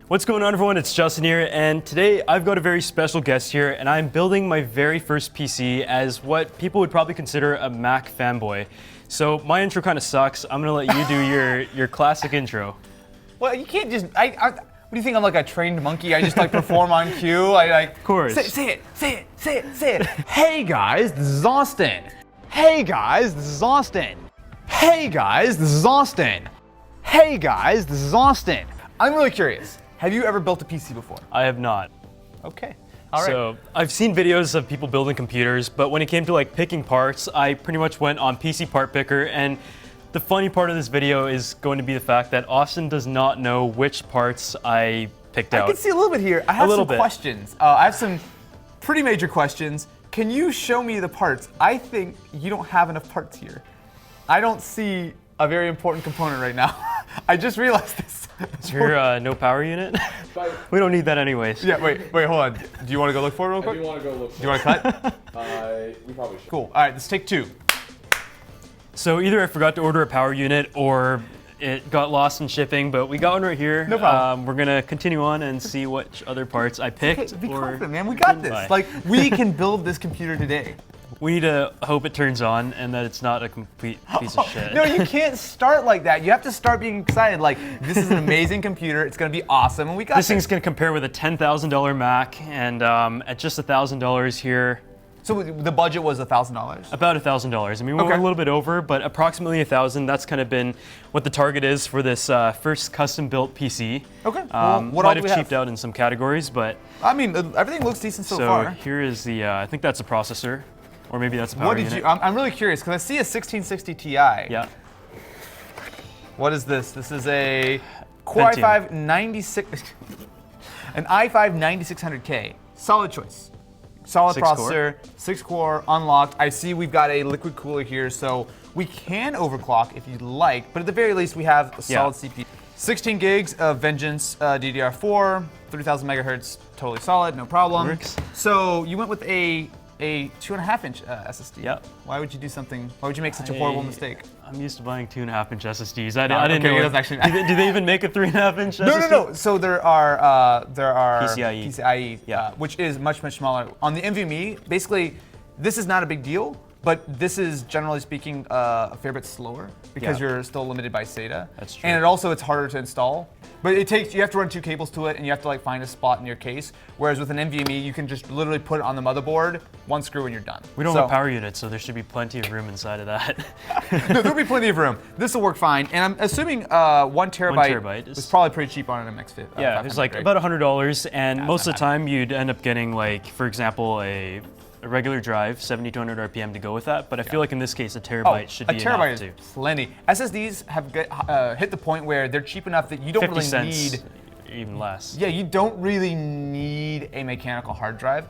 What's going on, everyone? It's Justin here, and today I've got a very special guest here, and I'm building my very first PC as what people would probably consider a Mac fanboy. So my intro kind of sucks. I'm gonna let you do your classic intro. Well, you can't just. What do you think? I'm like a trained monkey. I just like perform on cue. Of course. Say it. Hey guys, this is Austin. Hey guys, this is Austin. Hey guys, this is Austin. Hey guys, this is Austin. I'm really curious. Have you ever built a PC before? I have not. Okay. All right. So I've seen videos of people building computers, but when it came to like picking parts, I pretty much went on PC Part Picker, and the funny part of this video is going to be the fact that Austin does not know which parts I picked out. I can see a little bit here. I have some questions. I have some pretty major questions. Can you show me the parts? I think you don't have enough parts here. I don't see a very important component right now. I just realized this. Is your no power unit? We don't need that anyways. Yeah, wait, hold on. Do you want to go look for it real quick? I do want to go look for it. Do you want to cut? We probably should. Cool. All right, let's take two. So either I forgot to order a power unit or it got lost in shipping, but we got one right here. No problem. We're gonna continue on and see which other parts I picked. Okay, be or confident, man. We got this. buy. Like, we can build this computer today. We need to hope it turns on and that it's not a complete piece of shit. No, you can't start like that. You have to start being excited. Like, this is an amazing computer. It's going to be awesome, and we got This thing's gonna compare with a $10,000 Mac, and at just $1,000 here, So the budget was $1,000. about $1,000. I mean, we went a little bit over, but approximately 1,000. That's kind of been what the target is for this first custom-built PC. Okay. Well, what all might do have we have? cheaped out in some categories, but I mean, everything looks decent so so far. here is the. I think that's a processor, or maybe that's a power What did unit. you? I'm really curious because I see a 1660 Ti. Yeah. What is this? This is a Core i5 96, an i5 9600K. Solid choice. Solid processor, 6-core, unlocked. I see we've got a liquid cooler here, so we can overclock if you'd like, but at the very least we have a solid CPU. 16 gigs of Vengeance DDR4, 3000 megahertz, totally solid, no problem. Works. So you went with a 2.5-inch SSD. Yep. Why would you do something? Why would you make such a horrible mistake? I'm used to buying 2.5-inch SSDs. I didn't okay, know. that's actually. Do they even make a 3.5-inch SSD? No. So there are PCIe. Yeah. Which is much smaller. On the NVMe, basically, this is not a big deal, but this is generally speaking a fair bit slower because you're still limited by SATA. That's true. And it's harder to install. But you have to run 2 cables to it, and you have to like find a spot in your case. Whereas with an NVMe, you can just literally put it on the motherboard, 1 screw, and you're done. We don't have a power unit, so there should be plenty of room inside of that. No, there'll be plenty of room. This will work fine, and I'm assuming 1 terabyte was probably pretty cheap on an MX5. Yeah, it was like about $100, and most of the time you'd end up getting like, for example, a regular drive, 7200 RPM to go with that. But I feel like in this case, a terabyte should be enough too. A terabyte is plenty. SSDs have hit the point where they're cheap enough that you don't 50 really cents, need. even less. Yeah, you don't really need a mechanical hard drive.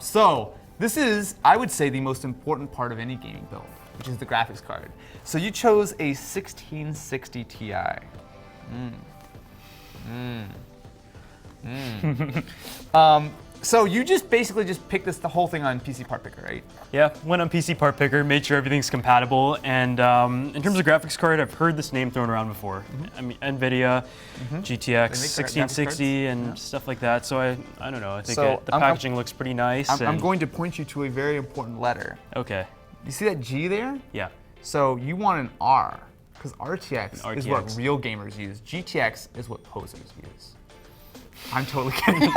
So this is, I would say, the most important part of any gaming build, which is the graphics card. So you chose a 1660 Ti. So you just basically just picked the whole thing on PC Part Picker, right? Yeah, went on PC Part Picker, made sure everything's compatible, and in terms of graphics card, I've heard this name thrown around before. I mean, NVIDIA, GTX 1660, and stuff like that. So I don't know. I think the packaging looks pretty nice. I'm going to point you to a very important letter. Okay. You see that G there? Yeah. So you want an R, because RTX is what real gamers use. GTX is what posers use. I'm totally kidding.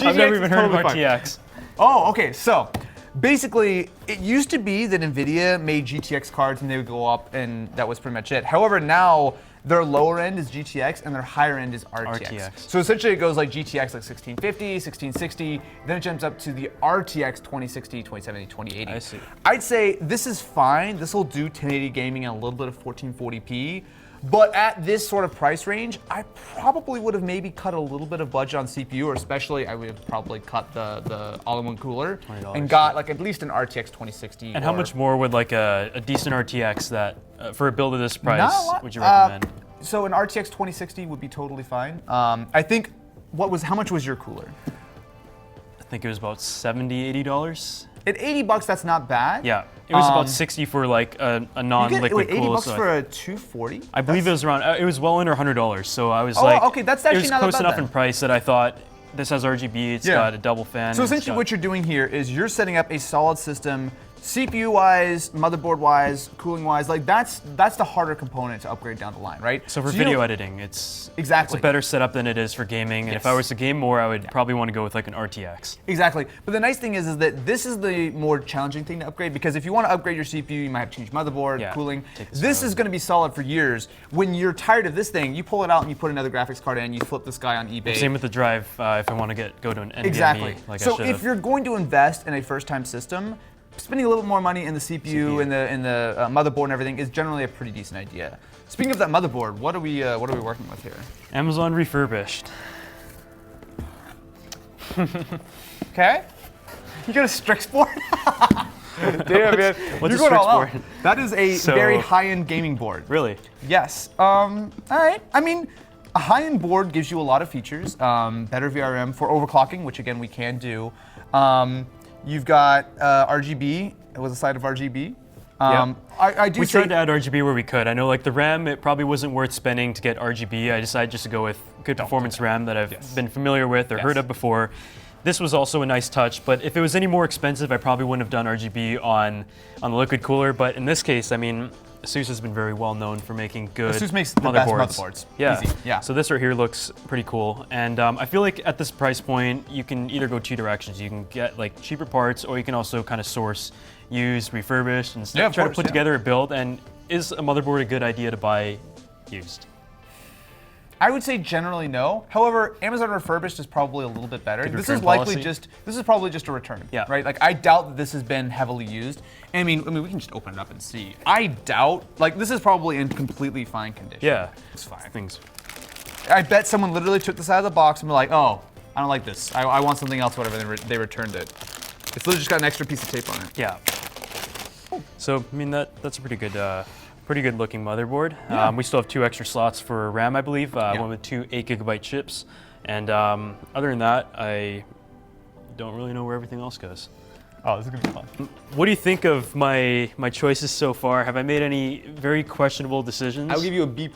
I've never even heard of RTX. Oh, okay. So basically, it used to be that NVIDIA made GTX cards and they would go up, and that was pretty much it. However, now their lower end is GTX and their higher end is RTX. So essentially, it goes like GTX like 1650, 1660, then it jumps up to the RTX 2060, 2070, 2080. I see. I'd say this is fine. This will do 1080 gaming and a little bit of 1440p. But at this sort of price range, I probably would have maybe cut a little bit of budget on CPU, or especially I would have probably cut the all-in-one cooler and got like at least an RTX 2060. And how much more would like a decent RTX that for a build of this price would you recommend? So an RTX 2060 would be totally fine. I think how much was your cooler? I think it was about $70, $80. At $80, that's not bad. Yeah. It was about 60 for like a non-liquid $80 cool. bucks for a 240? I believe it was around. It was well under $100. So I was okay, that's actually not it was close bad enough then. in price that I thought this has RGB. It's got a double fan. So essentially, what you're doing here is you're setting up a solid system. CPU-wise, motherboard-wise, cooling-wise, like that's the harder component to upgrade down the line, right? So for video editing, it's a better setup than it is for gaming. And if I was to game more, I would probably want to go with like an RTX. Exactly. But the nice thing is that this is the more challenging thing to upgrade, because if you want to upgrade your CPU, you might have to change motherboard, cooling. This is going to be solid for years. When you're tired of this thing, you pull it out and you put another graphics card in, you flip this guy on eBay. Same with the drive. If I want to go to an NVMe, exactly. like so if you're going to invest in a first-time system, spending a little bit more money in the CPU and the motherboard and everything is generally a pretty decent idea. Speaking of that motherboard, what are we working with here? Amazon refurbished. Okay. You got a Strix board? Damn, man. What's You're a Strix going all board? out. That is a very high-end gaming board. Really? Yes. All right. I mean, a high-end board gives you a lot of features. Better VRM for overclocking, which again we can do. You've got RGB. It was a side of RGB. We tried to add RGB where we could. I know like the RAM, it probably wasn't worth spending to get RGB. I decided just to go with good performance RAM that I've been familiar with or heard of before. This was also a nice touch, but if it was any more expensive, I probably wouldn't have done RGB on the liquid cooler. But in this case, I mean, ASUS has been very well known for making good ASUS makes the best motherboards. Yeah. Easy. Yeah. So this right here looks pretty cool, and I feel like at this price point, you can either go two directions. You can get like cheaper parts, or you can also kind of source, use, refurbished, and try to put together a build. And is a motherboard a good idea to buy used? I would say generally no. However, Amazon refurbished is probably a little bit better. This is probably just a return. Yeah. Right? Like I doubt that this has been heavily used. I mean we can just open it up and see. I doubt, like this is probably in completely fine condition. Yeah. It's fine. Things. I bet someone literally took this out of the box and were like, oh, I don't like this. I want something else, whatever, they returned it. It's literally just got an extra piece of tape on it. Yeah. So I mean that's a pretty good looking motherboard. Yeah. We still have 2 extra slots for RAM, I believe. One with 2 8GB chips. And other than that, I don't really know where everything else goes. Oh, this is gonna be fun. What do you think of my choices so far? Have I made any very questionable decisions? I'll give you a B+.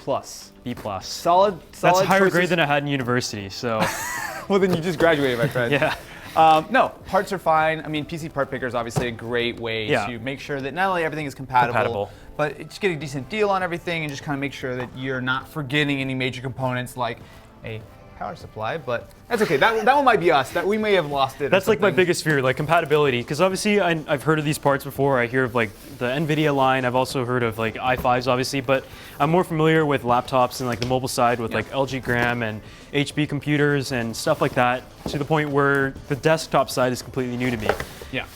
B+. Solid That's a higher choices. grade than I had in university, so. Well, then you just graduated, my friend. Yeah. No, parts are fine. I mean, PC Part Picker is obviously a great way to make sure that not only everything is compatible, but just get a decent deal on everything and just kind of make sure that you're not forgetting any major components like a power supply, but that's okay. That one might be us. That we may have lost it. That's like my biggest fear, like compatibility, because obviously I've heard of these parts before. I hear of like the NVIDIA line. I've also heard of like i5s, obviously, but I'm more familiar with laptops and like the mobile side with like LG Gram and HP computers and stuff like that, to the point where the desktop side is completely new to me. Yeah.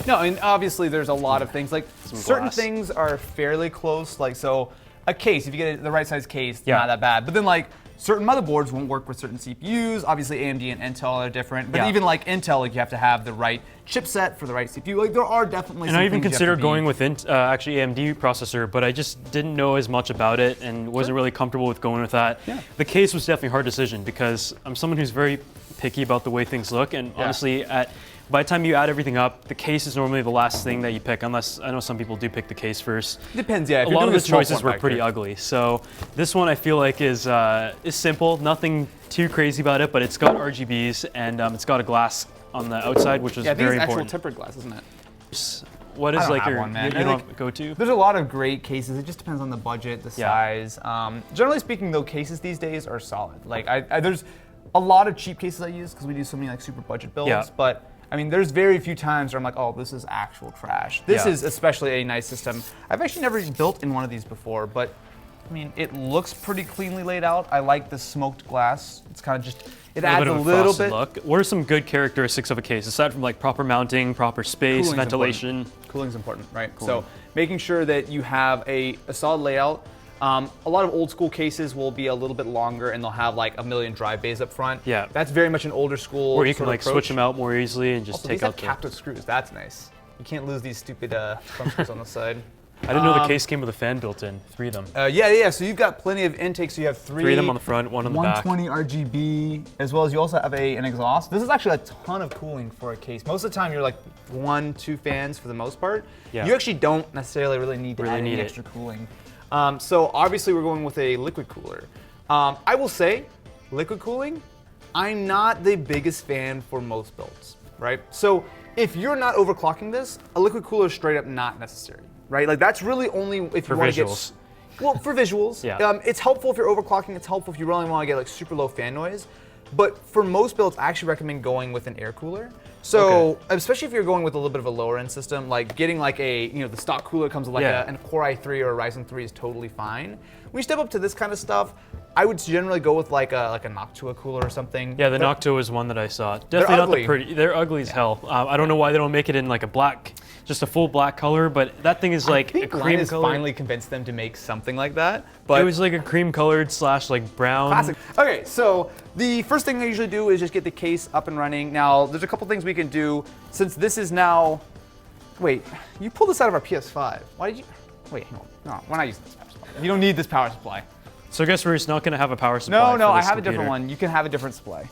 No, and obviously there's a lot of things, like certain things are fairly close, like so a case, if you get the right size case, not that bad. But then like certain motherboards won't work with certain CPUs. Obviously AMD and Intel are different, but even like Intel, like you have to have the right chipset for the right CPU. Like there are definitely some I even things considered going with actually AMD processor, but I just didn't know as much about it and wasn't really comfortable with going with that. Yeah. The case was definitely a hard decision because I'm someone who's very picky about the way things look, and honestly by the time you add everything up, the case is normally the last thing that you pick, unless I know some people do pick the case first. Depends, yeah. A lot of the choices were pretty ugly. So this one I feel like is simple, nothing too crazy about it, but it's got RGBs and it's got a glass on the outside, which is very important. Actual tempered glass, isn't it? What is like your one, man. you don't go to? There's a lot of great cases. It just depends on the budget, the size. Generally speaking, though, cases these days are solid. Like there's a lot of cheap cases I use because we do so many like super budget builds, but I mean, there's very few times where I'm like, oh, this is actual trash. This is especially a nice system. I've actually never built in one of these before, but I mean, it looks pretty cleanly laid out. I like the smoked glass. It's kind of just, it adds a little bit. Look. What are some good characteristics of a case, aside from like proper mounting, proper space, ventilation? Cooling's important, right? So making sure that you have a solid layout. A lot of old school cases will be a little bit longer and they'll have like a million drive bays up front. Yeah. That's very much an older school. Or you can like switch them out more easily and just take out capped with screws. That's nice. You can't lose these stupid thumb screws on the side. I didn't know the case came with a fan built in. 3 of them. Yeah. So you've got plenty of intakes. So you have 3 of them on the front, 1 on the back. 120 RGB, as well as you also have an exhaust. This is actually a ton of cooling for a case. Most of the time, you're like 1, 2 fans for the most part. Yeah. You actually don't necessarily really need to add any extra cooling. So obviously, we're going with a liquid cooler. I will say, liquid cooling, I'm not the biggest fan for most builds, right? So if you're not overclocking this, a liquid cooler is straight up not necessary, right? Like that's really only if you want to get, well, for visuals. Yeah. It's helpful if you're overclocking. It's helpful if you really want to get like super low fan noise. But for most builds, I actually recommend going with an air cooler. So especially if you're going with a little bit of a lower end system, like getting like the stock cooler comes with like a Core i3 or a Ryzen 3 is totally fine. When you step up to this kind of stuff, I would generally go with like a Noctua cooler or something. Yeah, the Noctua is one that I saw. Definitely not the pretty. They're ugly as hell. I don't know why they don't make it in like a black, just a full black color, but that thing is like a cream color. Finally convinced them to make something like that. But it was like a cream colored / like brown. Classic. Okay, so the first thing I usually do is just get the case up and running. Now, there's a couple things we can do since this is now. Wait, you pulled this out of our PS5. Why did you? Wait, hang on. No, we're not using this power supply. You don't need this power supply. So I guess we're just not going to have a power supply. No, I have a different one. You can have a different supply.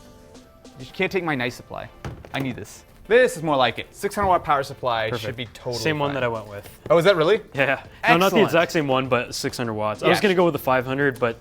You can't take my nice supply. I need this. This is more like it. 600 watt power supply should be totally same one fine. that I went with. Oh, is that really? Yeah. No, not the exact same one, but 600 watts. I was going to go with the 500, but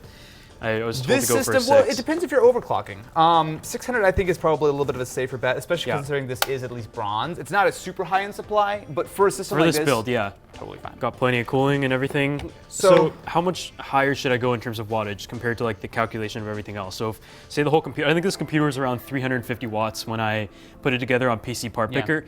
I was told to go for a 6. Well, it depends if you're overclocking. 600, I think, is probably a little bit of a safer bet, especially considering this is at least bronze. It's not a super high-end supply, but for a system like this, build, totally fine. Got plenty of cooling and everything. So how much higher should I go in terms of wattage compared to like the calculation of everything else? So if, say the whole computer, I think this computer is around 350 watts when I put it together on PC Part Picker.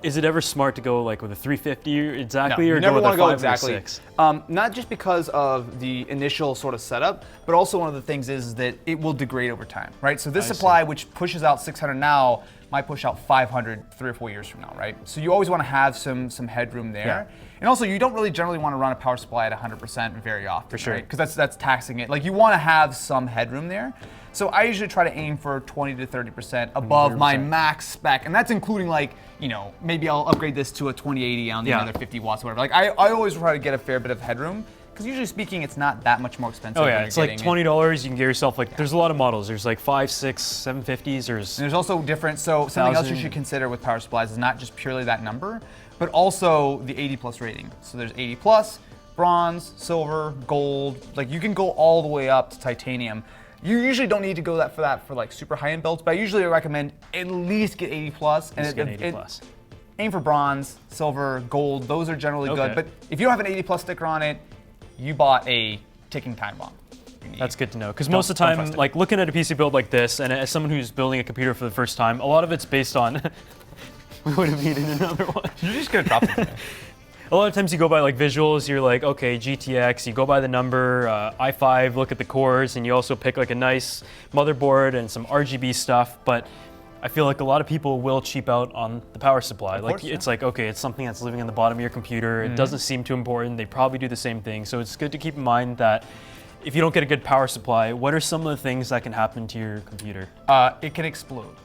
Is it ever smart to go like with a 350 exactly, or never go with a 5 exactly. or 6? Not just because of the initial sort of setup, but also one of the things is that it will degrade over time, right? So this supply, which pushes out 600 now, might push out 500 3 or 4 years from now, right? So you always want to have some headroom there. Yeah. And also, you don't really generally want to run a power supply at 100% very often, for sure, right? Because that's taxing it. Like you want to have some headroom there. So I usually try to aim for 20 to 30% above 100%. My max spec, and that's including like, maybe I'll upgrade this to a 2080 on the another 50 watts, or whatever. Like I always try to get a fair bit of headroom, because usually speaking, it's not that much more expensive. Oh yeah, it's like $20. You can get yourself like, there's a lot of models. There's like 5, 6, 750s. And there's also different. So something else you should consider with power supplies is not just purely that number, but also the 80 plus rating. So there's 80 plus, bronze, silver, gold. Like you can go all the way up to titanium. You usually don't need to go for like super high-end builds, but I usually recommend at least get 80 plus. Aim for bronze, silver, gold. Those are generally good. But if you don't have an 80 plus sticker on it, you bought a ticking time bomb. That's good to know, because most of the time, like looking at a PC build like this, and as someone who's building a computer for the first time, a lot of it's based on. We would have needed another one. You're just gonna drop it. A lot of times you go by like visuals, you're like, okay, GTX, you go by the number, i5, look at the cores, and you also pick like a nice motherboard and some RGB stuff, but I feel like a lot of people will cheap out on the power supply. It's like, okay, it's something that's living on the bottom of your computer, it doesn't seem too important, they probably do the same thing, so it's good to keep in mind that if you don't get a good power supply, what are some of the things that can happen to your computer? It can explode.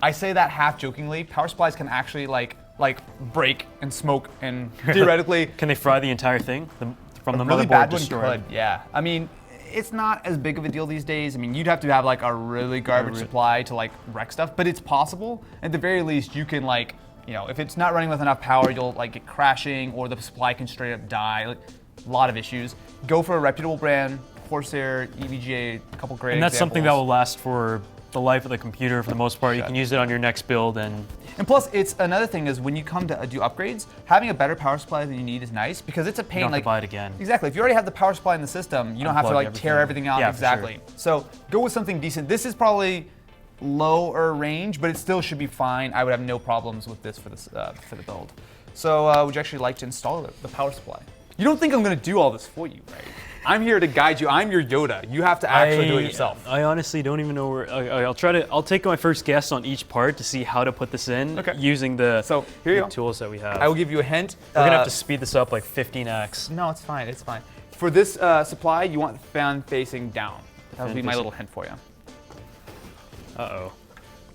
I say that half jokingly. Power supplies can actually like break and smoke, and theoretically, can they fry the entire thing from the really motherboard bad destroyed? One could, yeah. I mean, it's not as big of a deal these days. I mean, you'd have to have like a really garbage supply to like wreck stuff, but it's possible. At the very least, you can like, if it's not running with enough power, you'll like get crashing, or the supply can straight up die. Like, a lot of issues. Go for a reputable brand, Corsair, EVGA, a couple great And that's examples. something that will last for the life of the computer for the most part. You can use it on your next build. And plus, it's another thing is when you come to do upgrades, having a better power supply than you need is nice, because it's a pain. You don't have to buy it again. Exactly. If you already have the power supply in the system, you don't have to like tear everything out. Yeah, exactly. For sure. So go with something decent. This is probably lower range, but it still should be fine. I would have no problems with this for the build. So would you actually like to install the power supply? You don't think I'm going to do all this for you, right? I'm here to guide you. I'm your Yoda. You have to actually do it yourself. I honestly don't even know where. I'll take my first guess on each part to see how to put this in using the tools that we have. I will give you a hint. We're going to have to speed this up like 15x. No, it's fine. It's fine. For this supply, you want the fan facing down. That would be my little hint for you. Uh-oh.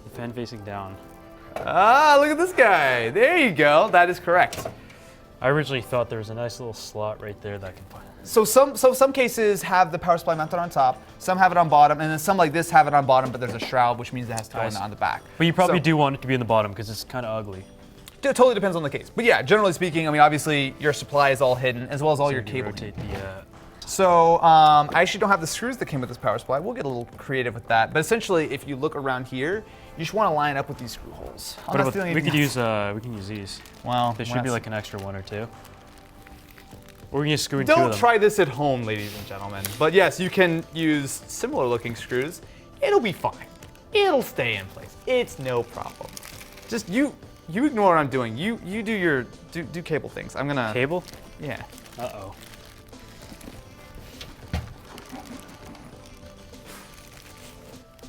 The fan facing down. Ah, look at this guy. There you go. That is correct. I originally thought there was a nice little slot right there that I could find. So some cases have the power supply mounted on top, some have it on bottom, and then some like this have it on bottom, but there's a shroud, which means it has to go on the back. But you probably do want it to be in the bottom because it's kind of ugly. It totally depends on the case. But yeah, generally speaking, I mean, obviously your supply is all hidden, as well as all your cable. Rotate the, So I actually don't have the screws that came with this power supply. We'll get a little creative with that. But essentially, if you look around here, you just want to line up with these screw holes. we can use these. Well, there should be like an extra one or two. Or we can just screw in two of Don't them. try this at home, ladies and gentlemen. But yes, you can use similar looking screws. It'll be fine. It'll stay in place. It's no problem. Just you ignore what I'm doing. You do your do cable things. I'm gonna Cable? Yeah. Uh-oh.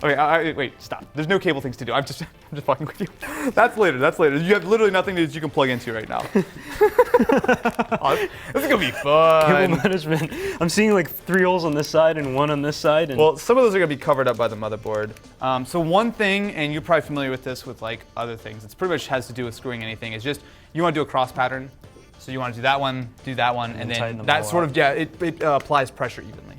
Okay, wait, stop. There's no cable things to do. I'm just fucking with you. That's later. You have literally nothing that you can plug into right now. Oh, this is gonna be fun. Cable management. I'm seeing like 3 holes on this side and 1 on this side. And well, some of those are gonna be covered up by the motherboard. So one thing, and you're probably familiar with this with like other things, it's pretty much has to do with screwing anything, is just you wanna do a cross pattern. So you wanna do that one, and then that sort of, yeah, it applies pressure evenly.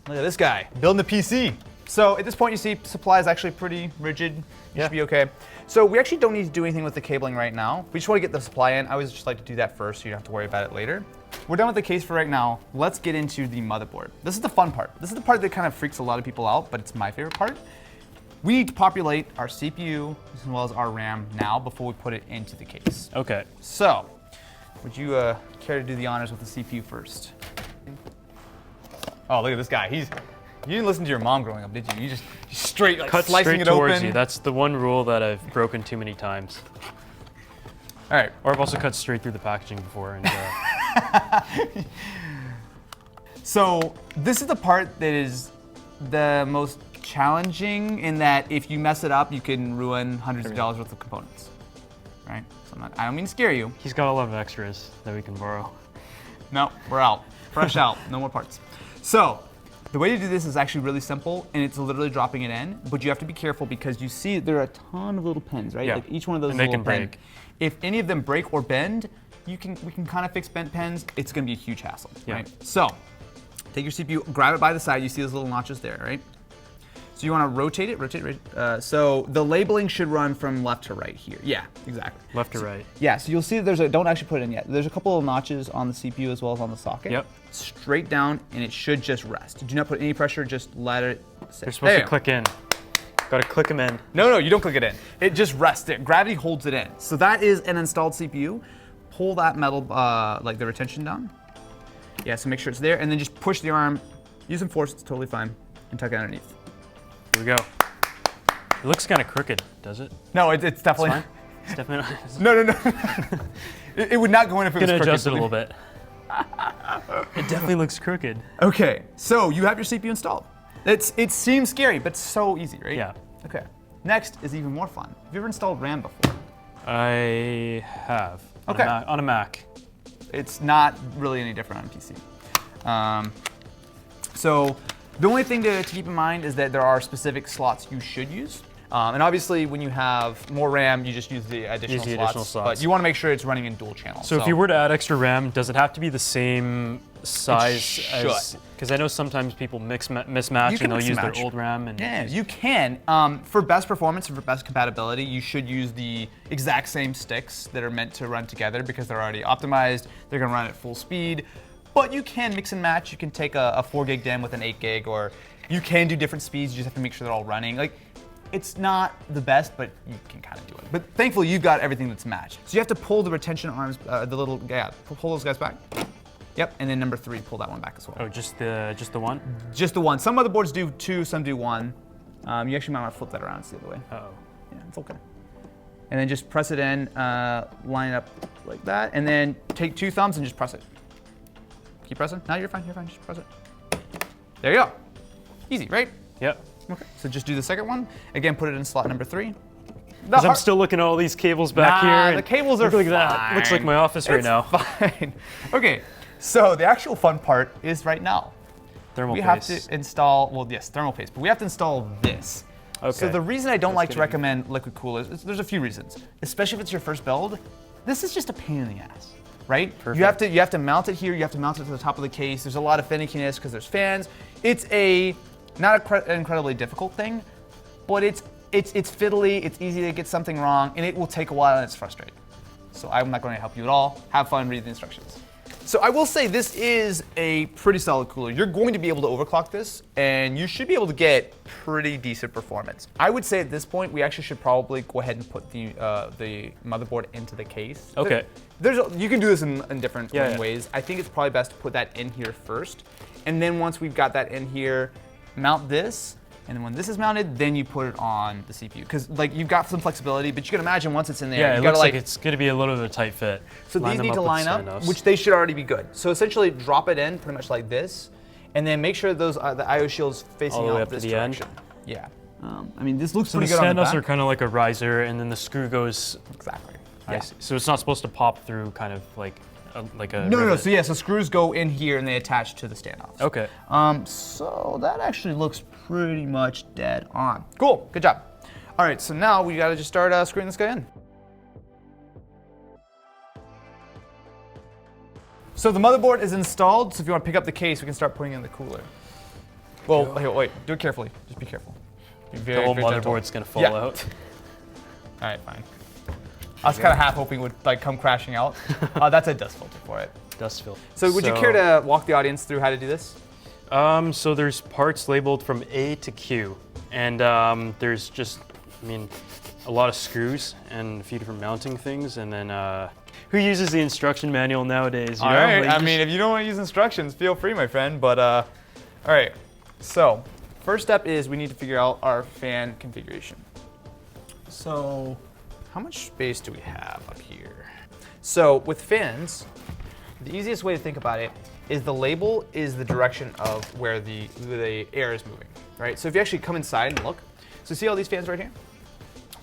Look at this guy, building the PC. So at this point you see supply is actually pretty rigid. You should be okay. So we actually don't need to do anything with the cabling right now. We just want to get the supply in. I always just like to do that first so you don't have to worry about it later. We're done with the case for right now. Let's get into the motherboard. This is the fun part. This is the part that kind of freaks a lot of people out, but it's my favorite part. We need to populate our CPU as well as our RAM now before we put it into the case. Okay. So, would you care to do the honors with the CPU first? Oh, look at this guy. You didn't listen to your mom growing up, did you? You just straight like cut slicing straight it towards open. you. That's the one rule that I've broken too many times. All right. Or I've also cut straight through the packaging before. And, So this is the part that is the most challenging in that if you mess it up, you can ruin hundreds of dollars worth of components. Right? So I don't mean to scare you. he's got a lot of extras that we can borrow. No, we're out. Fresh out. No more parts. So the way to do this is actually really simple, and it's literally dropping it in, but you have to be careful because you see there are a ton of little pins, right? Yeah. Like each one of those And they little can pins. break. If any of them break or bend, we can kind of fix bent pins. It's going to be a huge hassle, Yeah. right? So take your CPU, grab it by the side. You see those little notches there, right? So you want to rotate it. So the labeling should run from left to right here. Yeah, exactly. Left to right. Yeah, so you'll see that don't actually put it in yet. There's a couple of notches on the CPU as well as on the socket. Yep. Straight down, and it should just rest. Do not put any pressure, just let it sit. They're supposed to click in. Gotta click them in. No, you don't click it in. It just rests. Gravity holds it in. So that is an installed CPU. Pull that metal, like the retention down. Yeah, so make sure it's there, and then just push the arm. Use some force, it's totally fine, and tuck it underneath. Here we go. It looks kind of crooked, does it? No, it's definitely It's fine. It's definitely not. No. it would not go in if it was Gonna crooked. adjust it a little bit. It definitely looks crooked. Okay, so you have your CPU installed. It seems scary, but so easy, right? Yeah. Okay. Next is even more fun. Have you ever installed RAM before? I have. Okay. On a Mac. It's not really any different on PC. So the only thing to keep in mind is that there are specific slots you should use. And obviously, when you have more RAM, you just use the additional slots. But you want to make sure it's running in dual channel. So if you were to add extra RAM, does it have to be the same size as? Because I know sometimes people mismatch and they'll use their old RAM. And yeah, you can. For best performance and for best compatibility, you should use the exact same sticks that are meant to run together because they're already optimized. They're going to run at full speed. But you can mix and match. You can take a 4 gig DIMM with an 8 gig, or you can do different speeds. You just have to make sure they're all running. Like, it's not the best, but you can kind of do it. But thankfully, you've got everything that's matched. So you have to pull the retention arms, pull those guys back. Yep, and then number 3, pull that one back as well. Oh, just the one? Just the one. Some motherboards do 2, some do 1. You actually might want to flip that around and see the other way. Uh-oh. Yeah, it's okay. And then just press it in, line it up like that, and then take 2 thumbs and just press it. Keep pressing. No, you're fine, just press it. There you go. Easy, right? Yep. Okay. So just do the second one. Again, put it in slot number 3. Because I'm still looking at all these cables back here. And the cables are look like fine. that. Looks like my office right now. Fine. Okay, so the actual fun part is right now. Thermal we paste. have to install, well, yes, thermal paste, but we have to install this. Okay. So the reason I don't like to recommend liquid coolers, there's a few reasons. Especially if it's your first build, this is just a pain in the ass, right? Perfect. You have to mount it here. You have to mount it to the top of the case. There's a lot of finickiness because there's fans. It's not an incredibly difficult thing, but it's fiddly. It's easy to get something wrong, and it will take a while, and it's frustrating. So I'm not going to help you at all. Have fun reading the instructions. So I will say this is a pretty solid cooler. You're going to be able to overclock this, and you should be able to get pretty decent performance. I would say at this point, we actually should probably go ahead and put the motherboard into the case. Okay. You can do this in different ways. I think it's probably best to put that in here first, and then once we've got that in here, mount this. And then when this is mounted, then you put it on the CPU. Because like you've got some flexibility, but you can imagine once it's in there, yeah, you it gotta looks like it's gonna be a little bit of a tight fit. So these need to line up, which they should already be good. So essentially drop it in pretty much like this, and then make sure those the IO shield's facing out this direction. Yeah. I mean, this looks pretty good on the back. So the standoffs are kind of like a riser, and then the screw goes. Exactly. I see. So it's not supposed to pop through kind of like a No. So yeah, so screws go in here and they attach to the standoffs. Okay. So that actually looks pretty much dead on. Cool, good job. All right, so now we gotta just start screwing this guy in. So the motherboard is installed, so if you want to pick up the case, we can start putting in the cooler. Well, hey, wait, do it carefully. Just be careful. Be very, the whole very motherboard's gonna fall out. All right, fine. I was kind of half hoping it would like come crashing out. That's a dust filter for it. Dust filter. So would you care to walk the audience through how to do this? So there's parts labeled from A to Q, and there's just, I mean, a lot of screws and a few different mounting things, and then who uses the instruction manual nowadays? You all know? right, like I mean, if you don't want to use instructions, feel free, my friend, but all right. So first step is we need to figure out our fan configuration. So how much space do we have up here? So with fans, the easiest way to think about it is the label is the direction of where the air is moving, right? So if you actually come inside and look, so see all these fans right here?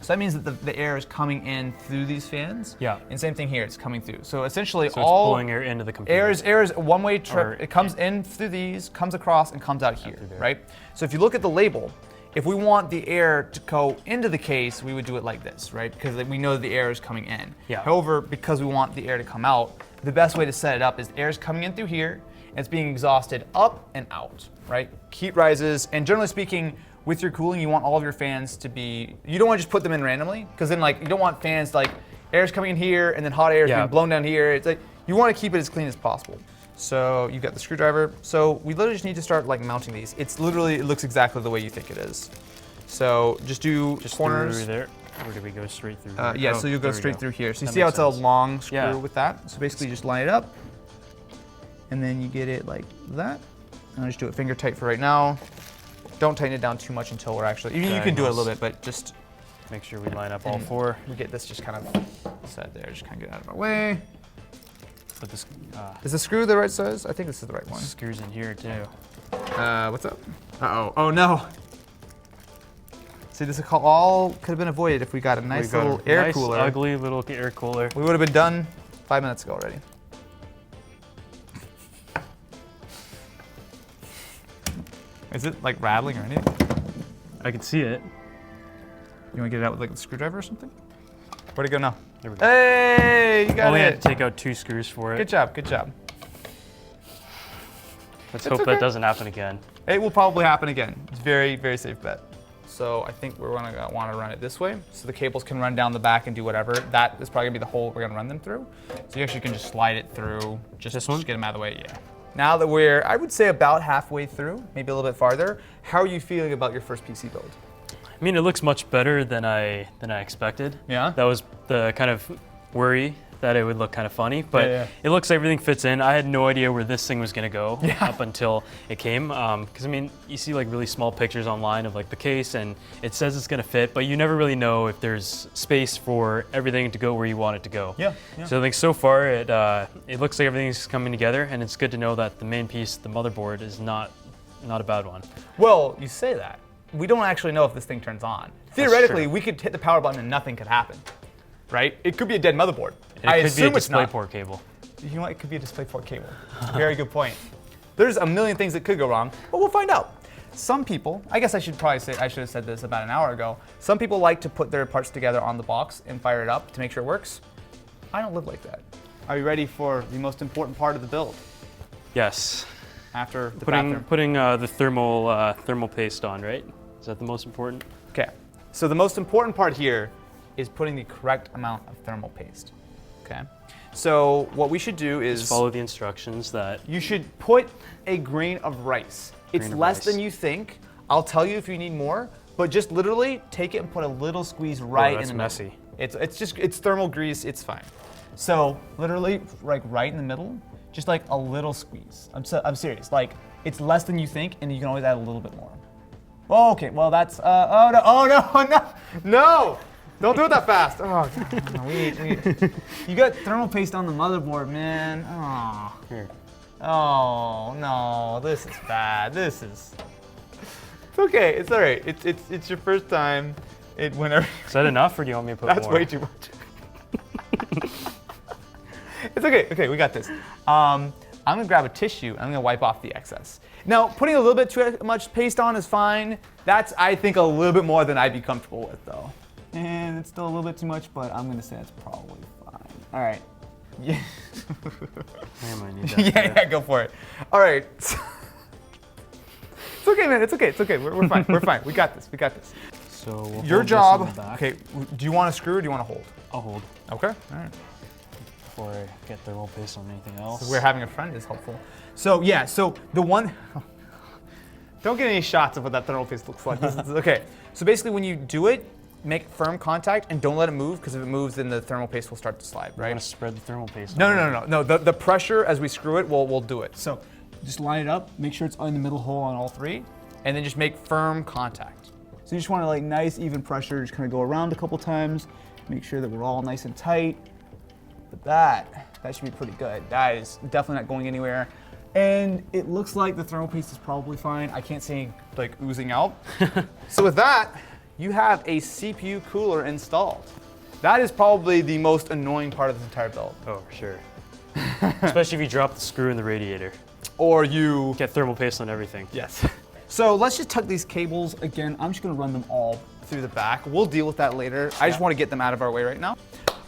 So that means that the air is coming in through these fans. Yeah. And same thing here, it's coming through. So essentially so it's pulling air into the computer. Air is a one-way trip. It comes in through these, comes across, and comes out here, right? So if you look at the label, if we want the air to go into the case, we would do it like this, right? Because we know that the air is coming in. Yeah. However, because we want the air to come out, the best way to set it up is the air is coming in through here, and it's being exhausted up and out, right? Heat rises, and generally speaking, with your cooling, you want all of your fans to be, you don't want to just put them in randomly, because then like, you don't want fans like, air's coming in here, and then hot air is being blown down here. It's like, you want to keep it as clean as possible. So you've got the screwdriver. So we literally just need to start like mounting these. It's literally, it looks exactly the way you think it is. So just do corners. Through there, or do we go straight through? Yeah, so you'll go straight through here. So you see how it's a long screw with that? So basically just line it up, and then you get it like that. And I'll just do it finger tight for right now. Don't tighten it down too much until we're actually, you can do it a little bit, but just make sure we line up all four. We get this just kind of set there, just kind of get out of our way. Put this, is the screw the right size? I think this is the right one. Screws in here too. What's up? Uh-oh, oh no. See, this all could have been avoided if we got a nice little air cooler. Ugly little air cooler. We would have been done 5 minutes ago already. Is it like rattling or anything? I can see it. You want to get it out with like a screwdriver or something? Where'd it go now? There we go. Hey, you got Only it. had to take out 2 screws for it. Good job, good job. Let's hope that doesn't happen again. It will probably happen again. It's very, very safe bet. So I think we're gonna want to run it this way, so the cables can run down the back and do whatever. That is probably gonna be the hole we're gonna run them through. So you actually can just slide it through, just get them out of the way, yeah. Now that we're, I would say about halfway through, maybe a little bit farther, how are you feeling about your first PC build? I mean, it looks much better than I expected. Yeah? That was the kind of worry that it would look kind of funny, but it looks like everything fits in. I had no idea where this thing was gonna go up until it came. Because I mean, you see like really small pictures online of like the case and it says it's gonna fit, but you never really know if there's space for everything to go where you want it to go. Yeah. So I think so far it looks like everything's coming together, and it's good to know that the main piece, the motherboard, is not a bad one. Well, you say that. We don't actually know if this thing turns on. Theoretically, we could hit the power button and nothing could happen. Right? It could be a dead motherboard. It could be a DisplayPort cable. You know what? It could be a DisplayPort cable. Very good point. There's a million things that could go wrong, but we'll find out. Some people, I guess I should have said this about an hour ago. Some people like to put their parts together on the box and fire it up to make sure it works. I don't live like that. Are you ready for the most important part of the build? Yes. After the putting the thermal paste on, right? Is that the most important? Okay. So the most important part here is putting the correct amount of thermal paste. Okay. So what we should do is just follow the instructions that you should put a grain of rice. It's less than you think. I'll tell you if you need more, but just literally take it and put a little squeeze right in the middle. That's messy. It's thermal grease. It's fine. So literally, like right in the middle, just like a little squeeze. I'm serious. Like it's less than you think, and you can always add a little bit more. Oh, okay. Well, that's oh no! Don't do it that fast. Oh, God. You got thermal paste on the motherboard, man. Oh. Here. Oh no, this is bad. It's okay. It's all right. It's your first time. Whenever. Is that enough, or do you want me to put That's more? way too much. It's okay. Okay, we got this. I'm gonna grab a tissue. I'm gonna wipe off the excess. Now, putting a little bit too much paste on is fine. That's, I think, a little bit more than I'd be comfortable with, though. And it's still a little bit too much, but I'm gonna say that's probably fine. All right. Yeah. I might need that yeah, go for it. All right. It's okay, man. It's okay. It's okay. We're fine. We're fine. We got this. We got this. So we'll your hold job. this in the back. Okay. Do you want to screw or do you want to hold? I'll hold. Okay. All right. Before I get thermal paste on anything else. So we're having a friend is helpful. So yeah. So the one. Don't get any shots of what that thermal paste looks like. Okay. So basically, when you do it, make firm contact and don't let it move, because if it moves, then the thermal paste will start to slide, right? You want to spread the thermal paste. No. The pressure as we screw it will do it. So just line it up, make sure it's in the middle hole on all three, and then just make firm contact. So you just want to like nice even pressure, just kind of go around a couple times, make sure that we're all nice and tight. But that should be pretty good. That is definitely not going anywhere. And it looks like the thermal paste is probably fine. I can't see any like oozing out. So with that, you have a CPU cooler installed. That is probably the most annoying part of this entire build. Oh, for sure. Especially if you drop the screw in the radiator. Or you get thermal paste on everything. Yes. So let's just tuck these cables. Again, I'm just gonna run them all through the back. We'll deal with that later. I just wanna get them out of our way right now.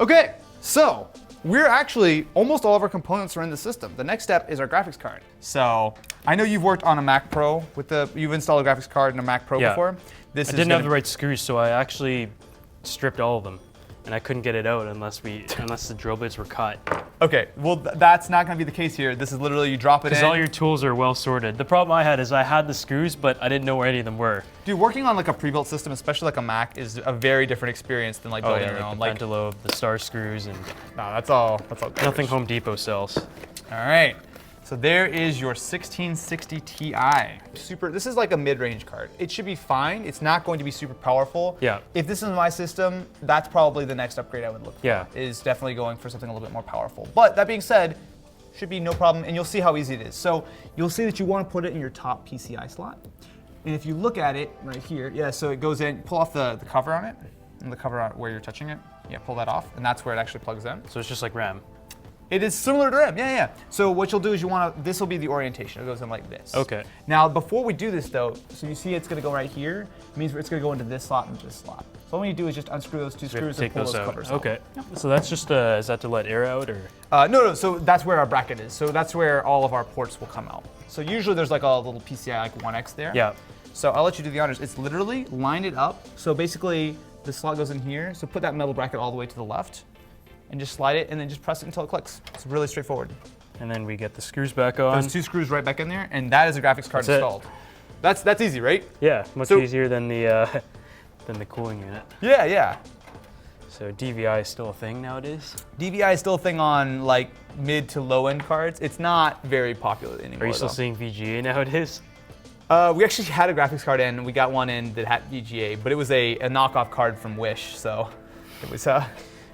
Okay, so we're actually, almost all of our components are in the system. The next step is our graphics card. So I know you've worked on a Mac Pro you've installed a graphics card in a Mac Pro before. I didn't have the right screws, so I actually stripped all of them. And I couldn't get it out unless the drill bits were cut. Okay, well that's not gonna be the case here. This is literally you drop it in. Because all your tools are well sorted. The problem I had is I had the screws, but I didn't know where any of them were. Dude, working on like a pre-built system, especially like a Mac, is a very different experience than like building your own. Like the Pentalobe, the star screws, and no, that's all garbage. Nothing Home Depot sells. All right. So there is your 1660 Ti. This is like a mid-range card. It should be fine. It's not going to be super powerful. Yeah. If this is my system, that's probably the next upgrade I would look for. Yeah. Is definitely going for something a little bit more powerful. But that being said, should be no problem, and you'll see how easy it is. So you'll see that you want to put it in your top PCI slot. And if you look at it right here, yeah, so it goes in, pull off the cover on it, and the cover on where you're touching it. Yeah, pull that off, and that's where it actually plugs in. So it's just like RAM. It is similar to RAM, yeah. So what you'll do is this will be the orientation. It goes in like this. Okay. Now, before we do this though, so you see it's gonna go right here. It means it's gonna go into this slot and this slot. So all we need to do is just unscrew those two screws and pull those covers out. Okay. Yep. So that's just, is that to let air out, or? No, so that's where our bracket is. So that's where all of our ports will come out. So usually there's like a little PCI like 1X there. Yeah. So I'll let you do the honors. It's literally line it up. So basically the slot goes in here. So put that metal bracket all the way to the left, and just slide it, and then just press it until it clicks. It's really straightforward. And then we get the screws back on. There's two screws right back in there, and that is a graphics card installed. That's easy, right? Yeah, much easier than the cooling unit. Yeah. So DVI is still a thing nowadays? DVI is still a thing on like mid to low end cards. It's not very popular anymore. Are you still seeing VGA nowadays? We actually had a graphics card in. We got one in that had VGA, but it was a knockoff card from Wish, so it was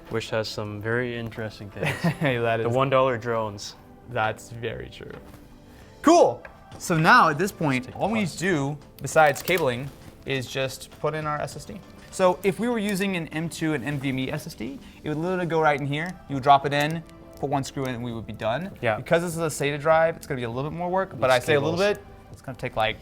Wish has some very interesting things. Hey, that is the $1 drones. That's very true. Cool. So now at this point, all we need to do, besides cabling, is just put in our SSD. So if we were using an M2 and NVMe SSD, it would literally go right in here. You would drop it in, put one screw in, and we would be done. Yeah. Because this is a SATA drive, it's gonna be a little bit more work, but I say a little bit, it's gonna take like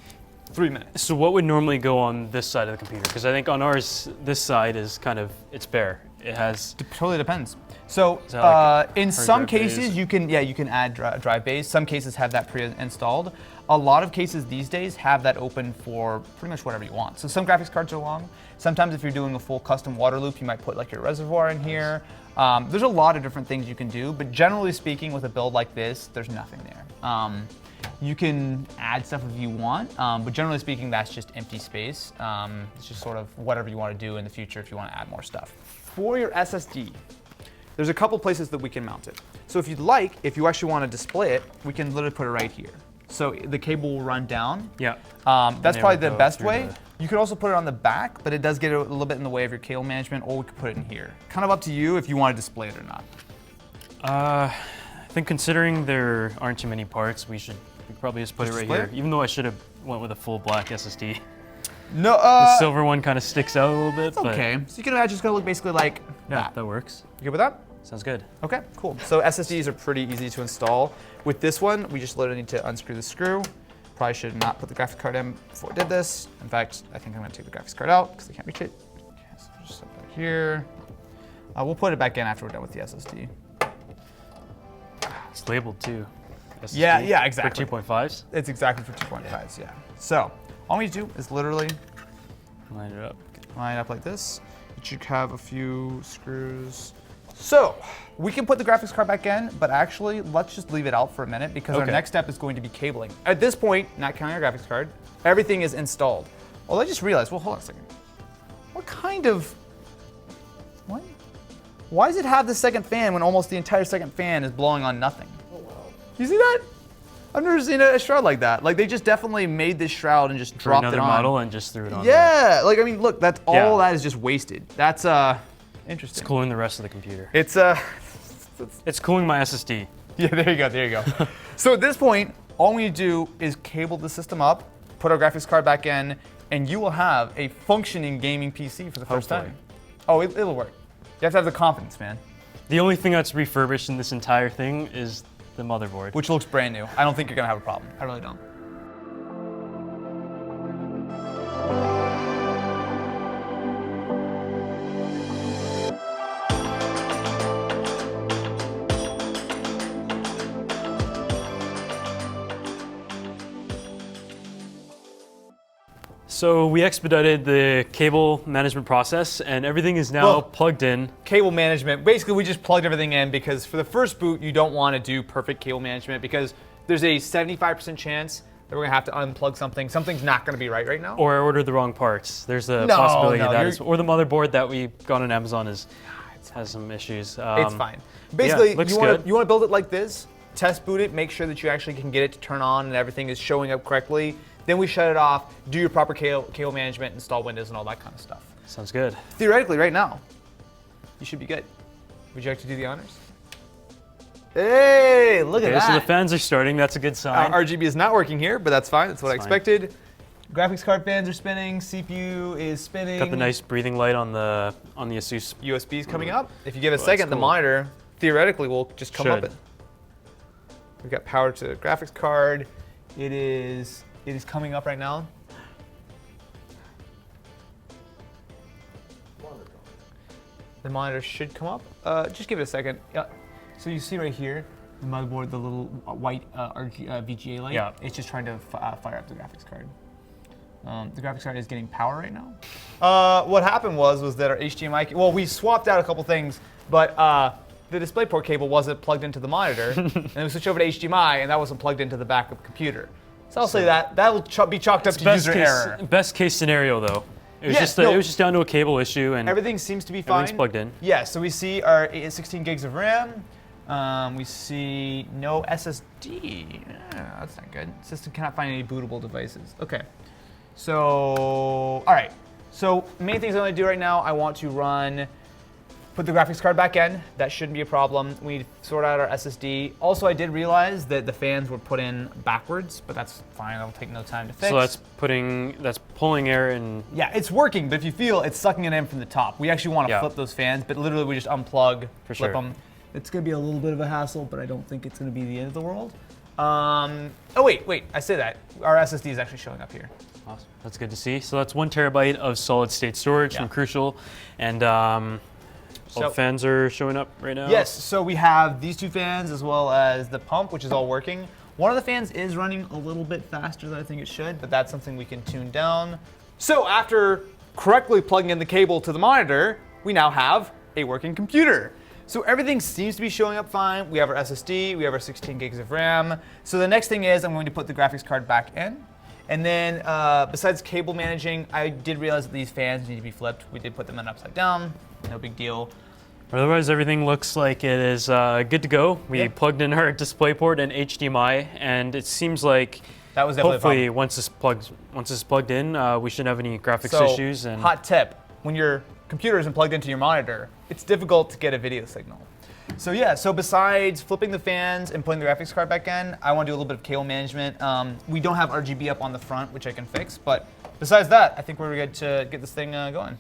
3 minutes. So what would normally go on this side of the computer? Because I think on ours, this side is kind of, it's bare. It has... Totally depends. So like in some drive bays? cases, you can add drive bays. Some cases have that pre-installed. A lot of cases these days have that open for pretty much whatever you want. So some graphics cards are long. Sometimes if you're doing a full custom water loop, you might put like your reservoir in here. There's a lot of different things you can do, but generally speaking, with a build like this, there's nothing there. You can add stuff if you want, but generally speaking, that's just empty space. It's just sort of whatever you want to do in the future if you want to add more stuff. For your SSD, there's a couple places that we can mount it. So if you'd like, if you actually want to display it, we can literally put it right here. So the cable will run down. Yeah. That's probably the best way. You could also put it on the back, but it does get a little bit in the way of your cable management, or we could put it in here. Kind of up to you if you want to display it or not. I think considering there aren't too many parts, we probably just put it right here. Even though I should have went with a full black SSD. No, the silver one kind of sticks out a little bit. It's okay. So you can imagine it's gonna look basically like that. That works. You good with that? Sounds good. Okay, cool. So SSDs are pretty easy to install. With this one, we just literally need to unscrew the screw. Probably should not put the graphics card in before I did this. In fact, I think I'm gonna take the graphics card out because I can't reach it. Okay, so just set that here. We'll put it back in after we're done with the SSD. It's labeled too. SSD Yeah, exactly. For 2.5s? It's exactly for 2.5s, yeah. So all we need to do is literally line it up. Line it up like this. It should have a few screws. So we can put the graphics card back in, but actually let's just leave it out for a minute because our next step is going to be cabling. At this point, not counting our graphics card, everything is installed. Well, I just realized, well, hold on a second. What kind of, what? Why does it have the second fan when almost the entire second fan is blowing on nothing? Oh, wow. You see that? I've never seen a shroud like that. Like they just definitely made this shroud and just dropped it on. Another model and just threw it on. Yeah, like I mean, look, that's all that is just wasted. That's interesting. It's cooling the rest of the computer. It's cooling my SSD. Yeah, there you go. So at this point, all we need to do is cable the system up, put our graphics card back in, and you will have a functioning gaming PC for the first time. Oh, it'll work. You have to have the confidence, man. The only thing that's refurbished in this entire thing is the motherboard. Which looks brand new. I don't think you're gonna have a problem. I really don't. So we expedited the cable management process and everything is now plugged in. Cable management, basically we just plugged everything in because for the first boot you don't want to do perfect cable management because there's a 75% chance that we're gonna have to unplug something. Something's not gonna be right now. Or I ordered the wrong parts. There's a possibility or the motherboard that we got on Amazon has some issues. It's fine. Basically, you want to build it like this, test boot it, make sure that you actually can get it to turn on and everything is showing up correctly. Then we shut it off, do your proper cable management, install Windows and all that kind of stuff. Sounds good. Theoretically, right now, you should be good. Would you like to do the honors? Hey, look at that. So the fans are starting, that's a good sign. RGB is not working here, but that's fine, that's what I expected. Graphics card fans are spinning, CPU is spinning. Got the nice breathing light on the ASUS. USB's coming up. If you give it a second, the monitor theoretically will just come up. We've got power to the graphics card. It is coming up right now. The monitor should come up. Just give it a second. Yeah. So you see right here, the motherboard, the little white VGA light. Yeah. It's just trying to fire up the graphics card. The graphics card is getting power right now. What happened was that our HDMI, well, we swapped out a couple things, but the DisplayPort cable wasn't plugged into the monitor, and then we switched over to HDMI, and that wasn't plugged into the backup computer. So I'll say that'll be chalked up to user error. Best case scenario, though. It was, it was just down to a cable issue, and everything seems to be fine. Everything's plugged in. Yeah, so we see our 16 gigs of RAM. We see no SSD. That's not good. System cannot find any bootable devices. Okay. So, all right. So main things I want to do right now, I want to put the graphics card back in. That shouldn't be a problem. We need to sort out our SSD. Also, I did realize that the fans were put in backwards, but that's fine. That'll take no time to fix. So that's pulling air in. Yeah, it's working, but if you feel it's sucking it in from the top. We actually want to flip those fans, but literally we just unplug, flip them. It's gonna be a little bit of a hassle, but I don't think it's gonna be the end of the world. Oh wait, I say that. Our SSD is actually showing up here. Awesome, that's good to see. So that's 1 terabyte of solid state storage from Crucial, and All the fans are showing up right now? Yes, so we have these 2 fans as well as the pump, which is all working. One of the fans is running a little bit faster than I think it should, but that's something we can tune down. So after correctly plugging in the cable to the monitor, we now have a working computer. So everything seems to be showing up fine. We have our SSD, we have our 16 gigs of RAM. So the next thing is I'm going to put the graphics card back in. And then besides cable managing, I did realize that these fans need to be flipped. We did put them in upside down, no big deal. Otherwise, everything looks like it is good to go. We plugged in our DisplayPort and HDMI, and it seems like that was hopefully once it's plugged in, we shouldn't have any graphics issues. And hot tip: when your computer isn't plugged into your monitor, it's difficult to get a video signal. So yeah, so besides flipping the fans and putting the graphics card back in, I want to do a little bit of cable management. We don't have RGB up on the front, which I can fix, but besides that, I think we're good to get this thing going.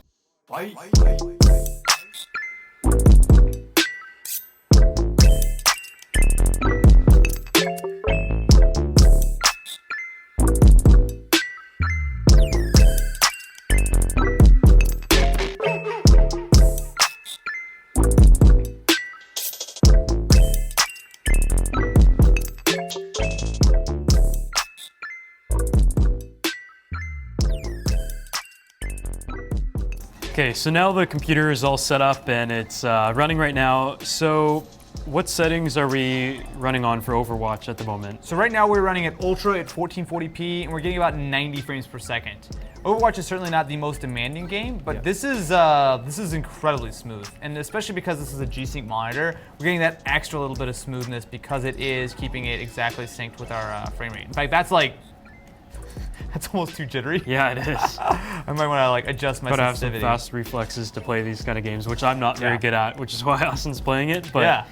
Okay, so now the computer is all set up and it's running right now. So what settings are we running on for Overwatch at the moment? So right now we're running at Ultra at 1440p and we're getting about 90 frames per second. Overwatch is certainly not the most demanding game, but this is incredibly smooth. And especially because this is a G-Sync monitor, we're getting that extra little bit of smoothness because it is keeping it exactly synced with our frame rate. In fact, that's almost too jittery. Yeah, it is. I might want to adjust my sensitivity. Have some fast reflexes to play these kind of games, which I'm not very good at, which is why Austin's playing it. But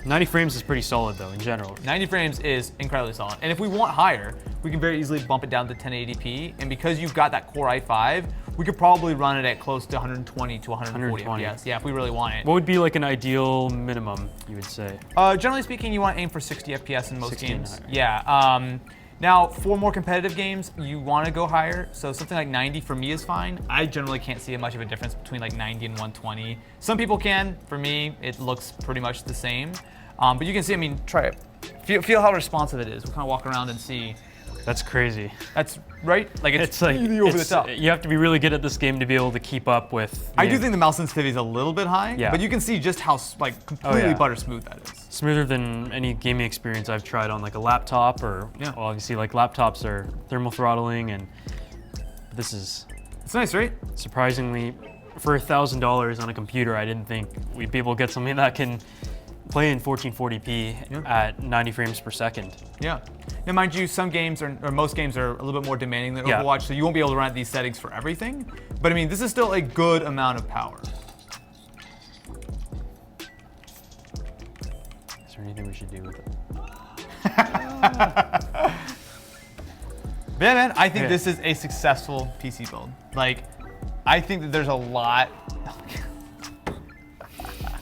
90 frames is pretty solid though in general. 90 frames is incredibly solid. And if we want higher, we can very easily bump it down to 1080p. And because you've got that Core i5, we could probably run it at close to 120 to 140 FPS. Yeah, if we really want it. What would be like an ideal minimum, you would say? Generally speaking, you want to aim for 60 FPS in most games. Yeah. Now, for more competitive games, you want to go higher. So something like 90 for me is fine. I generally can't see much of a difference between like 90 and 120. Some people can. For me, it looks pretty much the same. But you can see, I mean, try it. Feel how responsive it is. We'll kind of walk around and see. That's crazy. That's right. Like it's like really over the top. You have to be really good at this game to be able to keep up with. I do think the mouse sensitivity is a little bit high. Yeah. But you can see just how completely butter smooth that is. Smoother than any gaming experience I've tried on like a laptop or well, obviously like laptops are thermal throttling and this is. It's nice, right? Surprisingly, for $1,000 on a computer, I didn't think we'd be able to get something that can play in 1440p at 90 frames per second. Yeah. Now, mind you, some games or most games are a little bit more demanding than Overwatch, so you won't be able to run at these settings for everything. But I mean, this is still a good amount of power. Is there anything we should do with it? Yeah, man, I think this is a successful PC build. Like, I think that there's a lot.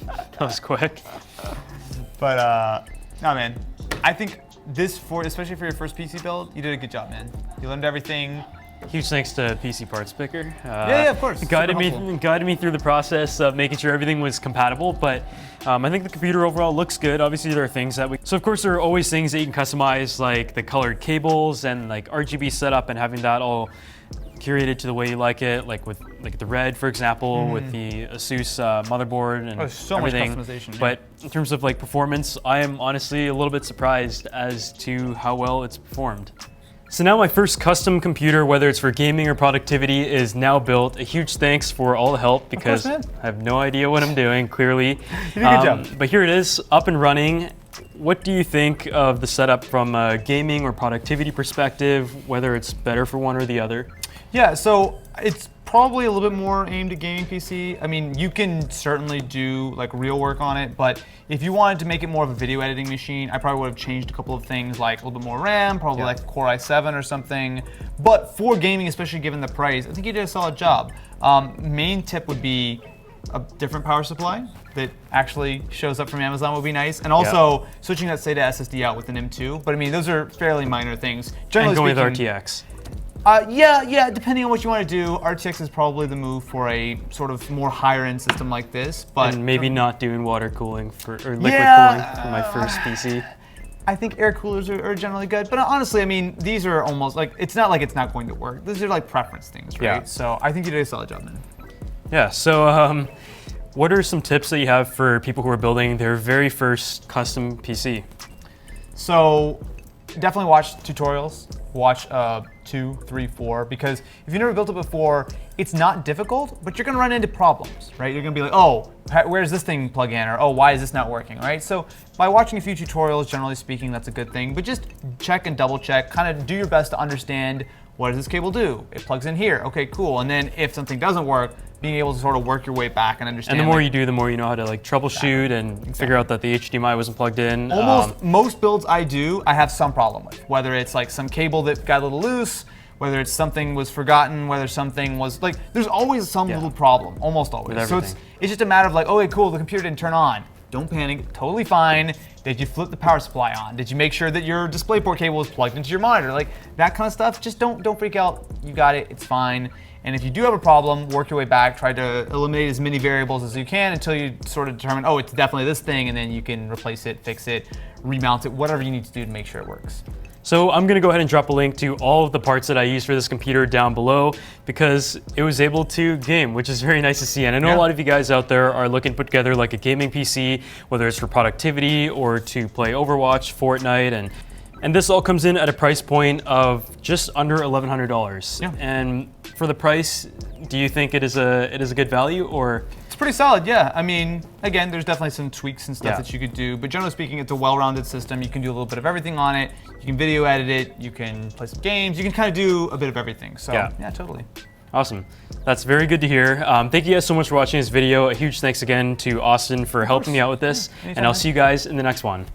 That was quick. But no, man, I think this especially for your first PC build, you did a good job, man. You learned everything. Huge thanks to PC Parts Picker. Yeah, of course. Guided me through the process of making sure everything was compatible. But I think the computer overall looks good. Obviously, there are things that so of course there are always things that you can customize, like the colored cables and like RGB setup, and having that all curated to the way you like it, like with like the red, for example, with the Asus motherboard and everything. Much customization. But in terms of like performance, I am honestly a little bit surprised as to how well it's performed. So now my first custom computer, whether it's for gaming or productivity, is now built. A huge thanks for all the help because I have no idea what I'm doing, clearly. You did a good job. But here it is, up and running. What do you think of the setup from a gaming or productivity perspective, whether it's better for one or the other? Yeah, so it's probably a little bit more aimed at gaming PC. I mean, you can certainly do like real work on it, but if you wanted to make it more of a video editing machine, I probably would have changed a couple of things, like a little bit more RAM, probably like Core i7 or something. But for gaming, especially given the price, I think you did a solid job. Main tip would be a different power supply that actually shows up from Amazon would be nice. And also switching that SATA SSD out with an M2. But I mean, those are fairly minor things. Generally speaking, with RTX. Yeah, depending on what you want to do, RTX is probably the move for a sort of more higher end system like this. But and maybe not doing water cooling or liquid cooling for my first PC. I think air coolers are generally good, but honestly, I mean, these are almost like, it's not like it's not going to work. These are like preference things, right? Yeah. So I think you did a solid job, man. Yeah, so what are some tips that you have for people who are building their very first custom PC? So definitely watch tutorials. Watch 2, 3, 4, because if you've never built it before, it's not difficult, but you're gonna run into problems, right? You're gonna be like, oh, where's this thing plug in? Or, oh, why is this not working, right? So by watching a few tutorials, generally speaking, that's a good thing, but just check and double check, kind of do your best to understand, what does this cable do? It plugs in here, okay, cool. And then if something doesn't work, being able to sort of work your way back and understand. And the more you do, the more you know how to like troubleshoot and figure out that the HDMI wasn't plugged in. Almost most builds I do, I have some problem with. Whether it's like some cable that got a little loose, whether it's something was forgotten, whether something was like, there's always some little problem, almost always. So it's just a matter of like, okay, cool, the computer didn't turn on. Don't panic, totally fine. Did you flip the power supply on? Did you make sure that your DisplayPort cable was plugged into your monitor? Like that kind of stuff, just don't freak out. You got it, it's fine. And if you do have a problem, work your way back, try to eliminate as many variables as you can until you sort of determine, oh, it's definitely this thing, and then you can replace it, fix it, remount it, whatever you need to do to make sure it works. So I'm gonna go ahead and drop a link to all of the parts that I use for this computer down below because it was able to game, which is very nice to see. And I know a lot of you guys out there are looking to put together like a gaming PC, whether it's for productivity or to play Overwatch, Fortnite, and this all comes in at a price point of just under $1,100. Yeah. And for the price, do you think it is a good value or? It's pretty solid, yeah. I mean, again, there's definitely some tweaks and stuff that you could do, but generally speaking, it's a well-rounded system. You can do a little bit of everything on it. You can video edit it. You can play some games. You can kind of do a bit of everything. So yeah, totally. Awesome. That's very good to hear. Thank you guys so much for watching this video. A huge thanks again to Austin for helping me out with this, and I'll see you guys in the next one.